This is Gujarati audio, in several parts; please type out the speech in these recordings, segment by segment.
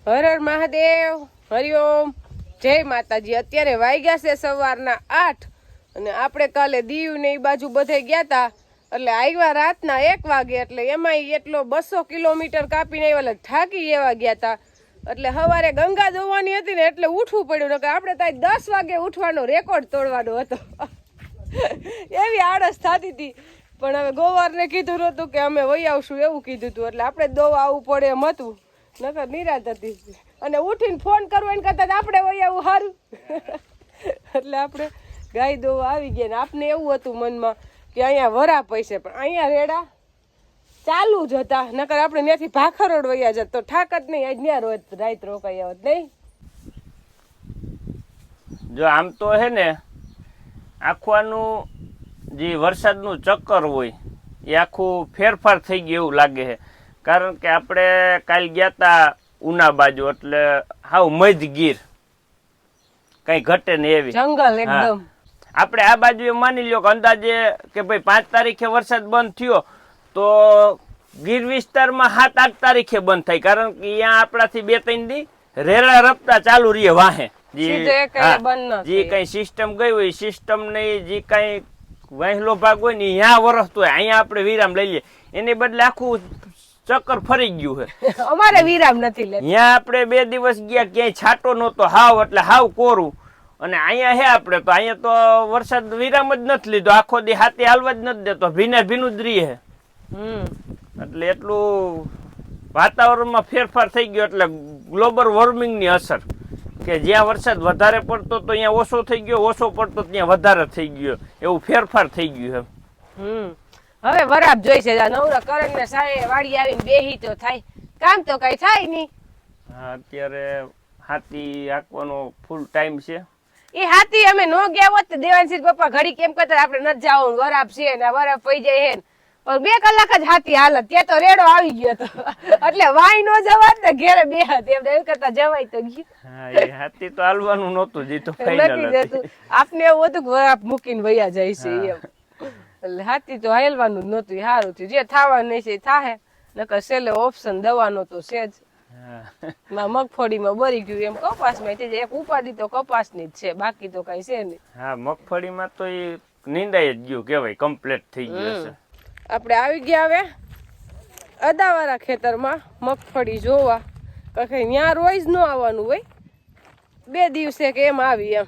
હર હર મહાદેવ, હરિઓમ, જય માતાજી। અત્યારે વાગ્યા છે સવારના 8 અને આપણે કાલે દીવ ને એ બાજુ બધે ગયા તા એટલે આવ્યા રાતના 1 વાગે એટલે એમાં એટલો 200 કિલોમીટર કાપીને આવ્યા એટલે થાકી એવા ગયા તા એટલે સવારે ગંગા જોવાની હતી ને એટલે ઉઠવું પડ્યું નકર આપણે ત્યાં 10 વાગે ઉઠવાનો રેકોર્ડ તોડવાનો હતો એવી આળસ થતી હતી। પણ હવે ગોવારને કીધું નહોતું કે અમે વહી આવશું એવું કીધું હતું એટલે આપણે દોવા આવવું પડે એમ હતું નકર નિરાત હતી અને ઉઠીને ફોન કરવો એને કરતાં આપણે વહી આવું સારું એટલે આપણે ગાય દોવા આવી ગયા ને આપને એવું હતું મનમાં કે અહીંયા વરા પૈસે પણ અહીંયા રેડા ચાલુ જ હતા નકર આપણે ત્યાંથી ભાખરોડ વયા જત તો ઠાક જ નહીં આજ ન્યા રોજ રાત રોકાઈ આવત નહીં। જો આમ તો હે ને આખવાનું જે વરસાદનું ચક્કર હોય એ આખું ફેરફાર થઈ ગયું એવું લાગે છે કારણ કે આપણે કાલ ગયા તા ઉના બાજુ એટલે હાવ મધ ગીર કઈ ઘટે ને એવી જંગલ એકદમ। આપણે આ બાજુ એ માની લ્યો કે અંદાજે કે ભાઈ 5 તારીખે વરસાદ બંધ થયો તો ગીર વિસ્તારમાં 7-8 તારીખે બંધ થાય કારણ કે અહીંયા આપણાથી 2-3 દી રેલા રપતા ચાલુ રહીએ વાહે જે કઈ સિસ્ટમ ગઈ હોય સિસ્ટમ નહીં જે કઈ વહેલો ભાગ હોય ને અહીંયા વરસતો હોય અહીંયા આપણે વિરામ લઈ લઈએ એની બદલે આખું ચક્કર ફરી ગયું છે અમારે વિરામ નથી લેતા। અહીંયા આપણે 2 દિવસ ગયા ક્યાંય છાંટો નહોતો હાવ એટલે હાવ કોરું અને અહીંયા હે આપણે તો અહીંયા તો વરસાદ વિરામ જ નથી લીધો આખો દી હાથી હાલવા જ નથી દેતો ભીને ભીનું જ રહી છે એટલે એટલું વાતાવરણમાં ફેરફાર થઈ ગયો એટલે ગ્લોબલ વોર્મિંગની અસર કે જ્યાં વરસાદ વધારે પડતો તો અહીંયા ઓછો થઈ ગયો ઓછો પડતો ત્યાં વધારે થઈ ગયો એવું ફેરફાર થઈ ગયું છે। હવે વરાપ જોઈશે નવરા કરણ ને સાયે વાડી આવીને બેહી તો થાય કામ તો કઈ થાય નહીં। હા અત્યારે હાથી હાંકવાનો ફૂલ ટાઈમ છે એ હાથી અમે નો ગયા હોત દેવાનસિંહ પપ્પા ઘડી કેમ કરતા આપણે ન જાવ વરાપ છે ને વરાપ પઈ જાય હે પણ 2 કલાક જ હાથી હાલત ત્યાં તો રેડો આવી ગયો તો એટલે વાય નો જવાત ને ઘેરે બેહત એમ કરતા જવાય તો ગયું। હા એ હાથી તો હાલવાનું નહોતું જી તો ફાઈનલ હતું આપને એવું હતું કે વરાપ મૂકીને વયા જાય છે એમ એટલે હાથી તો હાલવાનું જ નહોતું સારું થયું જે થવાનું નહીં છે થાહે નકર છેલ્લે ઓપ્શન દવાનો તો છે જ મગફળીમાં બરી ગયું એમ કપાસમાં એક ઉપાધિ તો કપાસની જ છે બાકી તો કઈ છે નહીં। હા મગફળીમાં તો એ નીંદાઈ જ ગયું કેવાય કમ્પ્લીટ થઈ ગયું છે। આપણે આવી ગયા હવે અદાવાળા ખેતરમાં મગફળી જોવા કારણ ત્યાં રોજ ન આવવાનું હોય 2 દિવસે કે એમ આવી એમ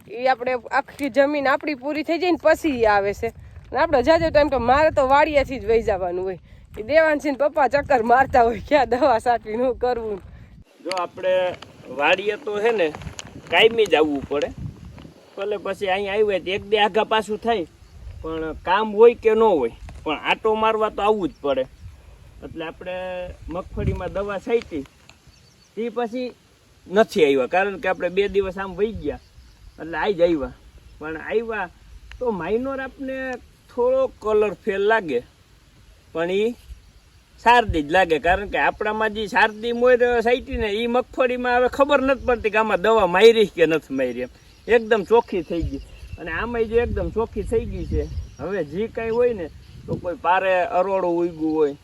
એ આપણે આખી જમીન આપણી પૂરી થઈ જાય ને પછી આવે છે અને આપણે જાજો ટાઈમ તો મારે તો વાડિયાથી જ વહી જવાનું હોય એ દેવાનસિંહ પપ્પા ચક્કર મારતા હોય ક્યાં દવા સાટવી નું કરવું। જો આપણે વાડીએ તો છે ને કાયમી જ આવવું પડે ભલે પછી અહીંયા આવ્યું તો 1-2 આગા પાછું થાય પણ કામ હોય કે ન હોય પણ આટો મારવા તો આવવું જ પડે એટલે આપણે મગફળીમાં દવા છાંટી તે પછી નથી આવ્યા કારણ કે આપણે 2 દિવસ આમ વહી ગયા એટલે આજ આવ્યા પણ આવ્યા તો માઇનોર આપને થોડો કલર ફેલ લાગે પણ એ શારદી જ લાગે કારણ કે આપણામાં જે શારદી મોર સાઈટી ને એ મગફળીમાં હવે ખબર નથી પડતી કે આમાં દવા મારી કે નથી મારી એમ એકદમ ચોખ્ખી થઈ ગઈ અને આમાં જો એકદમ ચોખ્ખી થઈ ગઈ છે હવે જે કાંઈ હોય ને તો કોઈ પારે અરોડું ઉગ્યું હોય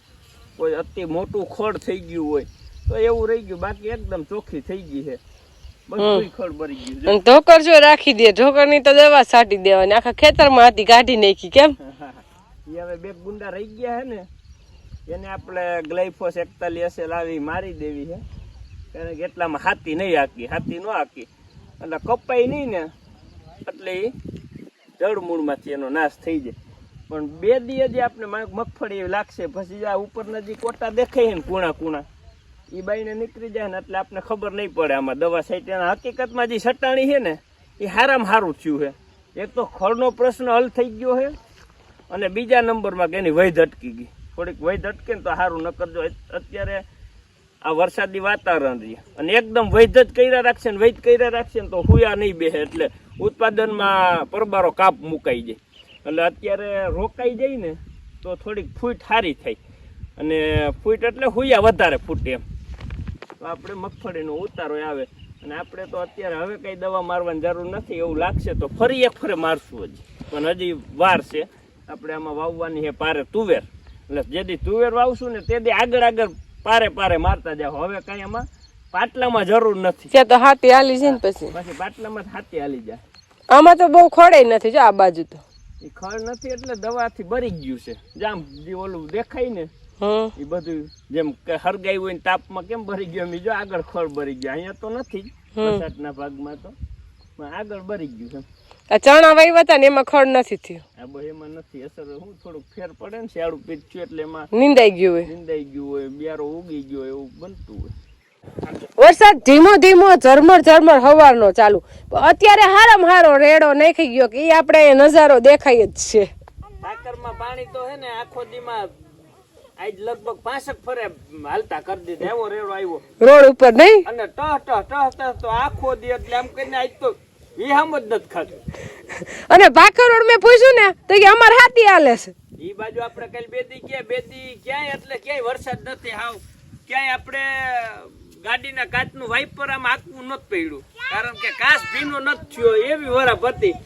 કોઈ અતિ મોટું ખડ થઈ ગયું હોય તો એવું રહી ગયું બાકી એકદમ ચોખ્ખી થઈ ગઈ છે બધું ખડ ભરી ગયું ઢોકર જો રાખી દે ઢોકર ની તો દવા છાંટી દેવાની આખા ખેતરમાં હતી કાઢી નાખી કેમ એ હવે 2 ગુંડા રહી ગયા હે ને એને આપણે ગ્લાયફોસ 41 લાવી મારી દેવી છે કારણ કે એટલામાં હાથી નહીં હાથી ન હાકી એટલે કપાઈ નહીં ને એટલે એ જળમૂળમાંથી એનો નાશ થઈ જાય પણ 2 દિવસ આપણે મગફળી લાગશે પછી આ ઉપરના જે કોટા દેખાય ને કૂણા એ બાઈને નીકળી જાય ને એટલે આપણે ખબર નહીં પડે આમાં દવા છાંટ્યા હકીકતમાં જે સટાણી છે ને એ હારામાં સારું થયું છે એક તો ખડનો પ્રશ્ન હલ થઈ ગયો છે અને બીજા નંબરમાં કે એની વૈધ અટકી ગઈ થોડીક વૈધ અટકે ને તો સારું ન કરજો અત્યારે આ વરસાદી વાતાવરણ રહે અને એકદમ વૈધ જ કર્યા રાખશે ને વૈધ કર્યા રાખશે ને તો હુયા નહીં બેસે એટલે ઉત્પાદનમાં પરબારો કાપ મુકાઈ જાય એટલે અત્યારે રોકાઈ જાય ને તો થોડીક ફૂટ સારી થાય અને ફૂટ એટલે હુયા વધારે ફૂટે એમ તો આપણે મગફળીનો ઉતારો આવે અને આપણે તો અત્યારે હવે કંઈ દવા મારવાની જરૂર નથી એવું લાગશે તો ફરી એક ફરે મારશું હજી પણ હજી વાર છે આપણે આમાં વાવવાની છે પારે તુવેર એટલે જેથી તુવેર વાવશું ને તે આગળ પારે મારતા જાવ હવે કઈ આમાં પાટલામાં જરૂર નથી. ત્યાં તો હાથી હાલી છે ને પછી પાટલામાં હાથી હાલી જાય. આમાં તો બહુ ખોડે નથી જો આ બાજુ તો એ ખડ નથી એટલે દવાથી ભરી ગયું છે. જામ જે ઓલું દેખાય ને એ બધું જેમ કે હરગાઈ હોય ને તાપમાં કેમ ભરી ગયું એમ જો આગળ ખડ ભરી ગયું. અહીંયા તો નથી જ વરસાદના ભાગમાં તો આગળ ભરી ગયું છે. આ ચણા વાવ્યા હતા ને એમાં ખડ નથી થયું. આ બહુ એમાં નથી અસર. હું થોડુંક ફેર પડે ને શિયાળું પીચ્યું એટલે એમાં નીંદાઈ ગયું હોય બિયારો ઉગી ગયો હોય એવું બનતું હોય. વરસાદ ધીમો ધીમો ઝરમર હવારનો ચાલુ. અત્યારે હારામાં હારો રેડો નાખી ગયો કે એ આપણે નજારો દેખાય જ છે. સાકરમાં પાણી તો હે ને આખો દીમાં આજ લગભગ 65 ફરે હાલતા કરી દીધા. એવો રેડો આવ્યો રોડ ઉપર નહીં અને ટહ તો આખો દી એટલે આમ કરીને આજ તો વિહામ જ નથી ખાતું. અને ભાખર રોડ મેં પૂછ્યું ને તો કે અમાર હાથી હાલે છે. ઈ બાજુ આપણે કઈ બેદી ક્યાંય એટલે ક્યાંય વરસાદ નથી. હાવ ક્યાંય આપણે ગાડીના કાચનું વાઇપર આમ આખવું નથી પડ્યું કારણ કે કાચ ભીનો નથી થયો એવી વરાપ હતી.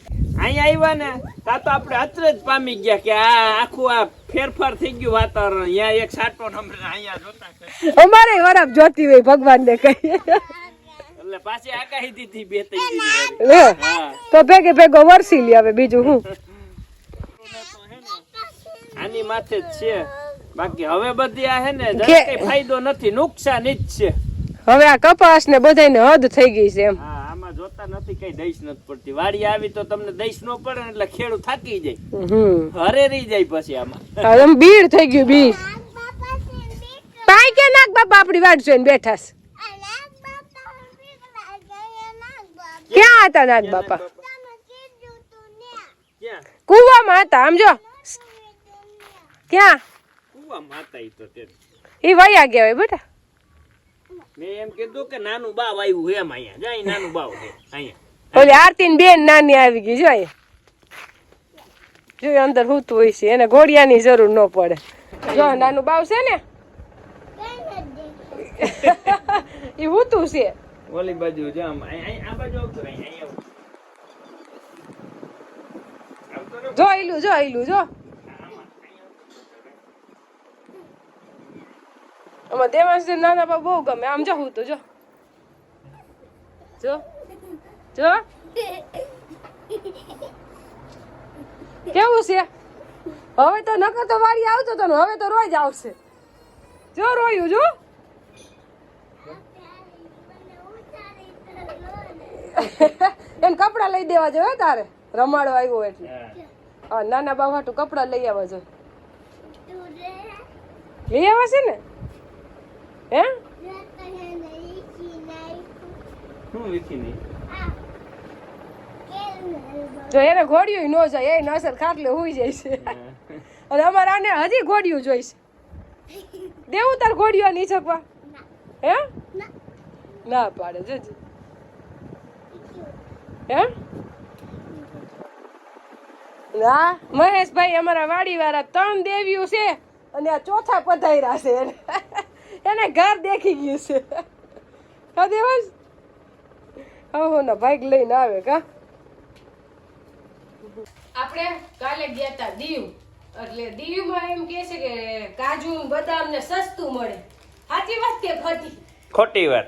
અહીંયા આવ્યા ને તા તો આપણે અચરજ પામી ગયા કે આ આખું આ ફેરફાર થઈ ગયું વાતાવરણ. અહીંયા એક સાટો અહીંયા જોતા અમારે વરાપ જોતી હોય ભગવાન ને કહીએ એટલે પાછી આગાહી દીધી 2-3 દી તો ભેગો વરસી લે. હવે બીજું હું આની માથે જ છે. બાકી હવે બધી આ હે ને કઈ ફાયદો નથી, નુકસાન જ છે. હવે આ કપાસ ને બધાને હદ થઈ ગઈ છે એમ. હા આમાં જોતા નથી કઈ દઈશ નથી પડતી. વાડી આવી તો તમને દઈશ નો પડે ને એટલે ખેડૂત થાકી જાય, હરેરી જાય પછી આમાં. આમ બીડ થઈ ગયું બીડ. પાઈ કે નાક બાપા આપડી વાડ જોઈને બેઠા છે. ક્યાં હતા નાગ બાપા? કુવામાં હતા. આમ જો ક્યાં કુવામાં હતા ઈ તો તે ઈ વયા ગયા હોય બેટા. મેં એમ કીધું કે નાનું બાવ આવ્યું એમ અહીંયા જાય. નાનું બાવ છે અહીંયા. ઓલી આરતી બેન નાની આવી ગઈ જો અહીંયા. જો અંદર હુતું હોય છે એને ઘોડિયાની જરૂર ન પડે. જો નાનું બાવ છે ને ઈ હુતું છે. ઓલી બાજુ જામ આ બાજુ આવતો અહીંયા જો ઈલું જો આમાં દેવાંશ નાના બા બહુ ગમે. આમ જો હું તો જો કેવું છે. હવે તો નકર તો વાડી આવતો તો હવે તો રોજ આવશે. જો રોયું જો એને કપડા લઈ દેવા જોઈએ તારે રમાડો આવ્યો એટલે. હા નાના બા હાટુ કપડા લઈ આવવા જોઈએ. લઈ આવવા છે ને હે જો એને ઘોડિયું ન જાય એ નસર ખાટલે હુઈ જાય છે. અને અમારે આને હજી ઘોડિયું જોઈશે. દેવું તાર ઘોડિયું ની શકવા હે ના પાડે જજ હે ના મહેશભાઈ અમારા વાડી વાળા 3 દેવીઓ છે અને આ ચોથા પધાર્યા છે. એને ઘર દેખી ગયું છે. કા દેવાંશ હો ના બાઈક લઈને આવે કા. આપણે કાલે ગયા તા દીવ એટલે દીવમાં એમ કે છે કે કાજુ બદામ ને સસ્તું મળે. સાચી વાત કે ખોટી? ખોટી વાત.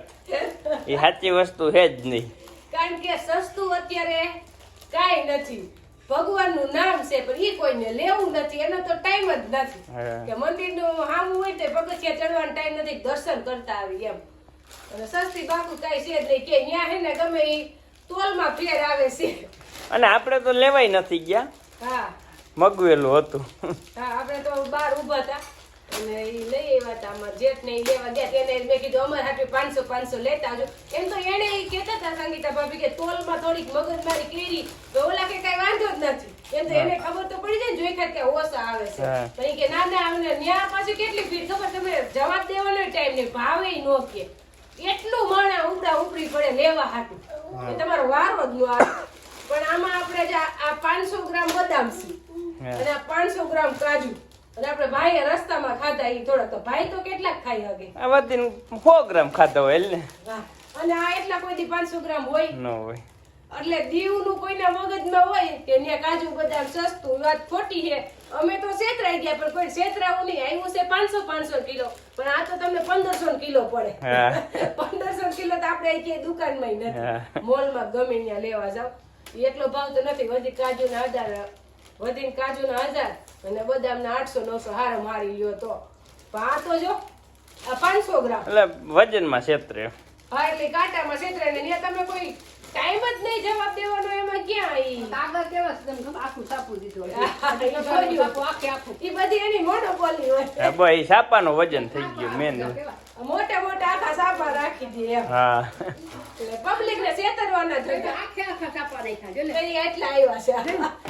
એ સાચી વસ્તુ છે જ નહીં. કારણ કે સસ્તું અત્યારે કાઈ નથી. ભગવાનનું નામ છે પણ ઈ કોઈને લેવું નથી. એનો તો ટાઈમ જ નથી કે મંદિરનું હામું હોય તે પગથિયા ચડવાનો ટાઈમ નથી. દર્શન કરતા આવી એમ. અને સસ્તી બાકુ કાઈ છે જ નહીં કે ન્યા હે ને ગમે ઈ તોલમાં ફેર આવે છે. અને આપણે તો લેવાય નથી ગયા. હા મગવેલું હતું. હા આપણે તો બહાર ઊભા હતા અને ઈ લઈ આવ્યા હતા. અમાર જેઠ ને ઈ લેવા ગયા તેને મેં કીધું અમારે હાટુ 500 લેતા આવજો. એમ તો એને ઈ કહેતા હતા સંગીતા ભાભી કે તોલમાં થોડીક મગજમારી કરી તો ઓલા કે કઈ વાંધો જ નથી. એમ તો એને ખબર તો પડી જાય જોઈ ખાત કે ઓછા આવે છે. તો ઈ કે ના ના અમને ન્યા પાછી કેટલી ભીડ ખબર તમે જવાબ દેવાનો ટાઈમ નહીં ભાવે નો કે એટલું માણા ઉપડા ઉપડી પડે લેવા હાટુ કે તમારો વારો જ નો આવે. પણ આમાં આપણે જે આ 500 ગ્રામ બદામ છે અને આ 500 ગ્રામ કાજુ અને આપણે ભાઈએ રસ્તામાં ખાધા ઈ થોડા. તો ભાઈ તો કેટલાક ખાઈ હગે? આ બધી 100 ગ્રામ ખાધા હોય ને. અને આ એટલા કોઈ દી 500 ગ્રામ હોય ન હોય. એટલે દીવનું કોઈના મગજમાં હોય કે ત્યાં કાજુ બદામ સસ્તું. વાત ખોટી છે. અમે તો છેતરાઈ ગયા પણ કોઈ છેતરાવું નહીં. આવ્યું છે 500 કિલો પણ આ તો તમને 1500 કિલો પડે. 1500 કિલો તો આપણે અહીં ક્યાંય દુકાનમાં નથી, મોલમાં ગમે ત્યાં લેવા જાવ એટલો ભાવ તો નથી. વધી કાજુના 1000, વધીને કાજુના 1000 અને બદામના 800-900 હારો મારી લ્યો તો. પણ આ તો જો આ 500 ગ્રામ એટલે વજનમાં ક્ષેત્રે. હા એટલે કાંટામાં છેતરે ને ત્યાં તમે કોઈ ટાઈમ જ નહીં જવાબ દેવાનો, એમાં ક્યાં ઈ કાગળ કેવા છે તમે ખબર આખું સાપું દીધું ઈ બધી એની મોનોપોલી હોય. હા ભાઈ સાપાનો વજન થઈ ગયું મેન. મોટા મોટા આખા સાપા રાખી દે એમ. હા એટલે પબ્લિક ને છેતરવાના થઈ ગયા. આખા સાપા રાખ્યા જો લે કઈ એટલા આવ્યા છે.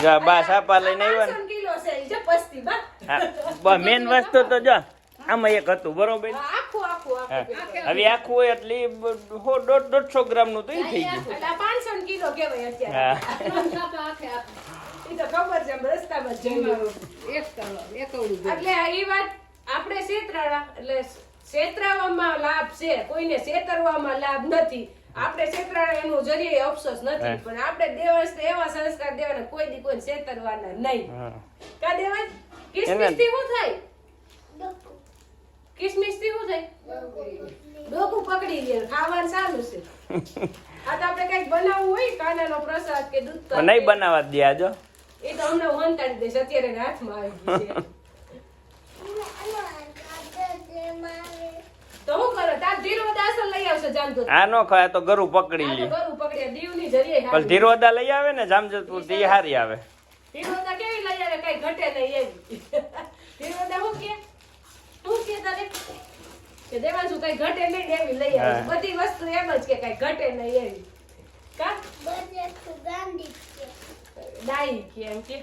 જો બા સાપા લઈને આવ્યા 500 કિલો છે ઈ જો પસ્તી બા. ને મેન વસ્તુ તો જો આમાં એક હતું બરોબર. આખું આખું આખું હવે આખું હોય એટલે 150 ગ્રામ નું તો ઈ થઈ ગયું. એટલે આ 500 કિલો કહેવાય અત્યારે. હા સાપા આખે ઈ તો ખબર છે અમે રસ્તામાં જ જોયું. એકવડું એટલે ઈ વાત આપણે છેતરાણા એટલે છેતરાવામાં લાભ છે, કોઈને છેતરવામાં લાભ નથી. આપણે છેતરાણા એનું જરીએ અફસોસ નથી, પણ આપણે દેવાંશ તો એવા સંસ્કાર દેવાના કોઈ દી કોઈ છેતરવાના નહીં. કા દેવાંશ? કિસમિસ થી શું થાય? કિસમિસ થી શું થાય? ડોકું પકડી લે, ખાવાનું સારું છે. આ તો આપણે કઈક બનાવવું હોય કાનાનો પ્રસાદ કે દૂધ તો નહીં બનાવવા દે આજો. એ તો અમને વંતાડી દઈશ, અત્યારે એના હાથમાં આવી ગયું છે. તો હું કરો તાર ધીરોદા અસલ લઈ આવશે જામજોત. આ નો ખાય તો ગરું પકડી આ લે. તો ઘરું પકડ્યા દીવની જરીએ પણ ધીરોદા લઈ આવે ને જામજોધપુર થી હારી આવે. ધીરોદા કેવી લઈ આવે કઈ ઘટે નહીં એવી. ધીરોદા હું કે તારે કે દેવાંશુ કઈ ઘટે નહીં ને એવી લઈ આવે. બધી વસ્તુ એમ જ કે કઈ ઘટે નહીં એવી. કા ડાઈ કે એમ કે